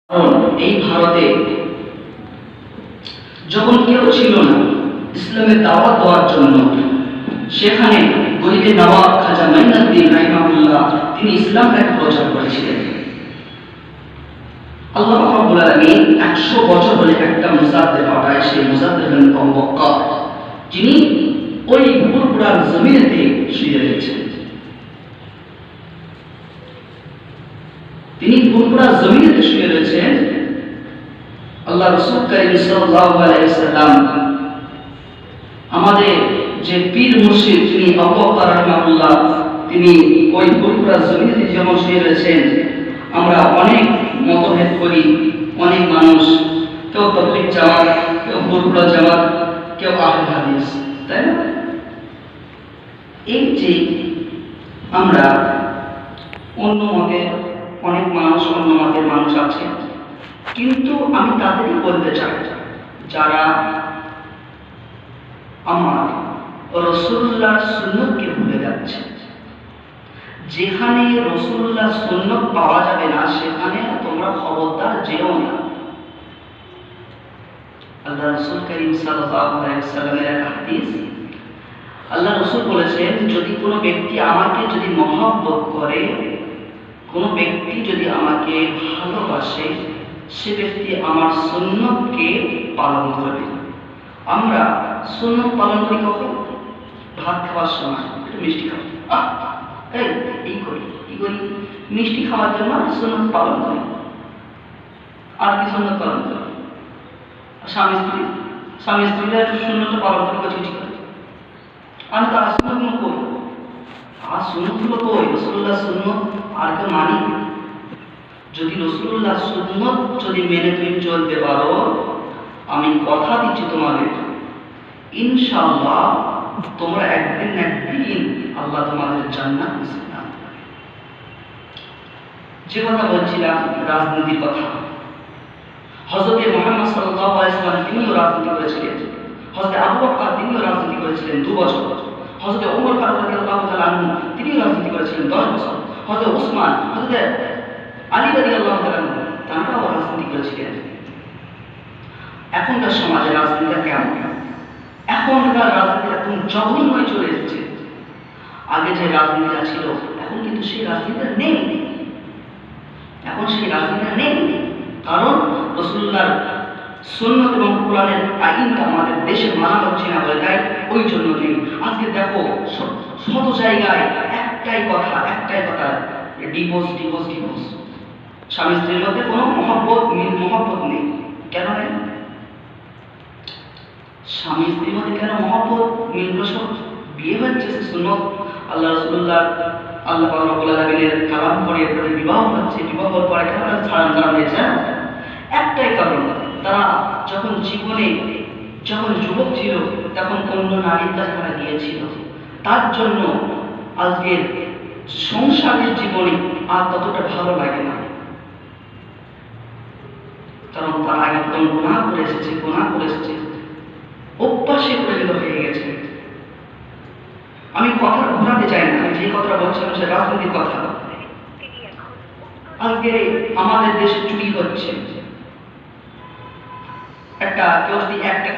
কারণ এই ভারতে যখন কেউ ছিল না ইসলামের দাওয়াত দেওয়ার জন্য, সেখানে গরিবের নবাব খাজা মাইনুদ্দিন রাহিমাহুল্লাহ তিনি ইসলামটাকে প্রচার করেছিলেন। আল্লাহ রাব্বুল আলামিন 100 বছর হলে একটা মুজাদ্দিদ পাঠায়, সেই মুজাদ্দিদ হলেন আবু বকর, যিনি ওই পুরপুরার জমিনেতে শুয়ে রয়েছেন। তিনি পুরপুরার জমিনেতে শুয়ে রয়েছেন। আল্লাহ রাসূল কারীম সাল্লাল্লাহু আলাইহি ওয়াসাল্লাম আমাদের যে পীর মুর্শিদ তিনি আবু বকর রাহিমাহুল্লাহ তিনি ওই পুরপুরার জমিনেতে যেমন শুয়ে রয়েছেন, আমরা অনেক মতভেদ করি, অনেক মানুষ, কেউ তাবলীগ জামাত, কেউ পুরপুরা জামাত, কেউ আহলে হাদিস, তাই না? এই যে আমরা অন্য মতের অনেক মানুষ, অন্য মতের মানুষ আছে, কিন্তু আমি তাদেরই বলতে চাই যারা আমার রাসূলুল্লাহর সুন্নতকে ভুলে যাচ্ছে। যেখানে রাসূলুল্লাহর সুন্নত পাওয়া যাবে না, সেখানে তোমরা খবরদার যেও না। আল্লাহ রাসূল কারীম সাল্লাল্লাহু আলাইহি ওয়াসাল্লামের এক হাদিস, আল্লাহ রাসূল বলেছেন, যদি কোনো ব্যক্তি আমাকে যদি মহব্বত করে, কোনো ব্যক্তি যদি আমাকে ভালোবাসে, সে ব্যক্তি আমার সুন্নতকে পালন করবে। আমরা সুন্নত পালন করি কখন? ভাত খাওয়ার সময় একটু মিষ্টি খাই, এই করি মিষ্টি খাওয়ার জন্য সুন্নত পালন করি। আর কি সুন্নত পালন করি? স্বামী স্ত্রীরা একটু সুন্নতটা পালন করি, চিঠি করি। আমি তো আর সুন্নতগুলো করি, আর সুন্নতগুলো কই? রাসূলুল্লাহ সুন্নত আর কেউ মানি? যদি রাসূলুল্লাহ সুন্নত যদি মেনে তুমি চলতে পারো, আমি কথা দিচ্ছি তোমাদের, ইনশাআল্লাহ তোমরা একদিন আল্লাহ তোমাদের জান্নাত নসিব করবেন। যে কথা বলছিলাম রাজনীতির কথা, হযরত মুহাম্মদ সাল্লাল্লাহু আলাইহি ওয়াসাল্লাম তিনিও রাজনীতি করেছিলেন। হযরত আবু বকর তিনিও রাজনীতি করেছিলেন 2 বছর। হযরত ওমর ফারুক রাদিয়াল্লাহু তাআলা আনহু তিনিও রাজনীতি করেছিলেন 10 বছর। হযরত উসমান, হযরত আলী রাদিয়াল্লাহু তাআলা আনহু তারাও রাজনীতি করেছিলেন। এখনকার সমাজে রাজনীতিটা কেমন? এখনকার রাজনীতি এখন জঘন্যই চলে এসেছে। আগে যে রাজনীতিটা ছিল, এখন কিন্তু সেই রাজনীতিটা নেই। এখন সেই রাজনীতিটা নেই, কারণ রাসূলুল্লাহর সুন্নাত এবং কোরআনের আইনটা আমাদের দেশে মানা হচ্ছে না বলে, তাই ওই জন্য নেই। আজকে দেখো শত জায়গায় একটাই কথা, ডিভোর্স। স্বামী স্ত্রীর মধ্যে কোনো মহব্বত নেই। কেন নেই? স্বামী স্ত্রীর মধ্যে কেন মহব্বত মিলবসন? বিয়ে হচ্ছে সে সুন্নত, আল্লাহ রাসূলুল্লাহ আল্লাহ রাব্বুল আলামিনের কালাম পড়ে এরপরে বিবাহ হচ্ছে। বিবাহের পরে কেন ছাড়ান হয়েছে? একটাই কারণ, তারা যখন যুবক ছিল, তখন অন্য নারীর কাছে তারা গিয়েছিল। তার জন্য আজকের সংসারের জীবনে আর ততটা ভালো লাগে না, কারণ তারা একদম গুনাহ করে এসেছে, অভ্যাসে পরিণত হয়ে গেছে। আমি কথা ঘোরাতে চাই না, যে কথাটা বলছিলাম সে রাজনীতির কথা। আজকে আমাদের দেশে চুরি হচ্ছে, কেউ যদি একটা